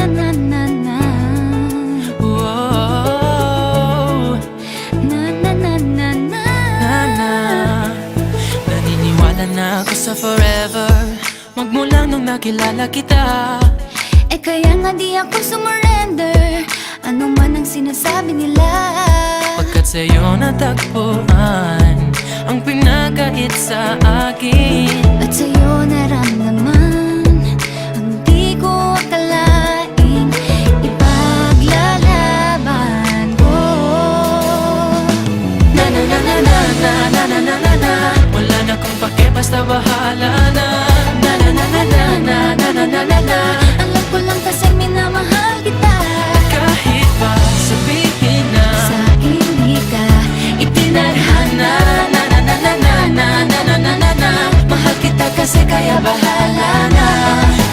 na na na. Whoa. Na na na na na. Na. Naniniwala na ako sa forever, magmula nung nakilala kita. Eh kaya nga di ako sumurrender, ano man ang sinasabi nila. Pagkat sa'yo natagpuan ang pinakait sa akin, At sa'yo naramdaman ang di ko akalaing ipaglalaban ko. na na na na na na na na na na na. Wala na kung pake, basta bahala na. Na na na na na na na na na na na. Alam ko lang kasi minamahal kita. Kahit pa sabihin na Sa hindi ka itinadhana, na na na na na na na na na na na. Mahal kita kasi kaya bahala na.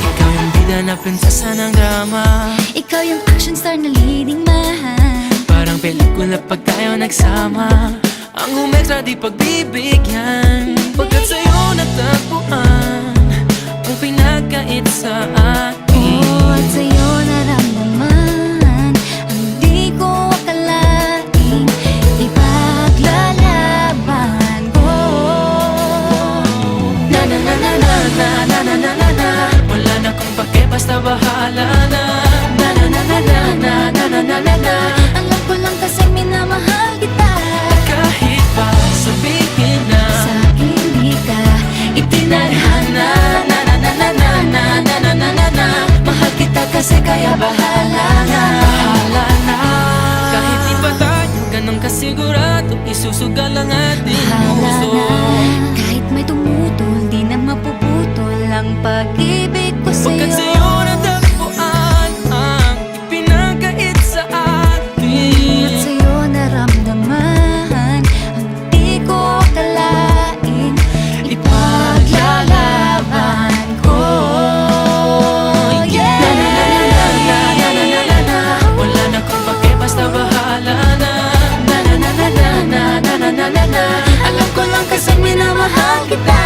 Ikaw yung bida na prinsesa ng drama, ikaw yung action star na leading man. parang pelikula pag tayo nagsama. Ang umextra di pagbibigyan, pagkat sa'yo natagpuan ang pinagkait sa akin. At sa'yo naramdaman ang di ko akalaing ipaglalaban ko. Na na na na na na na na na na na. Wala na kung pake, basta bahala na. Na na na na na na na na na na na. Alam ko lang kasi minamahal kita. Kahit pa sabihin na Sa hindi ka itinadhana, na na na na na na na na na na na. Mahal kita kasi kaya bahala na. Bahala na. Kahit di pa tayo ganun kasigurado, isusugal ang ating bahala puso. na. Kahit may tumutol, di na mapuputol ang pag-ibig ko Pagkat sa'yo. sa'yo natagpuan ang ipinagkait sa atin. At sa'yo naramdaman ang di ko akalaing ipaglalaban ko. Yeah! Na na na na na na na na na na. Wala na kung pake, basta bahala na. Na na na na na na na na na na. Alam ko lang kasi minamahal kita.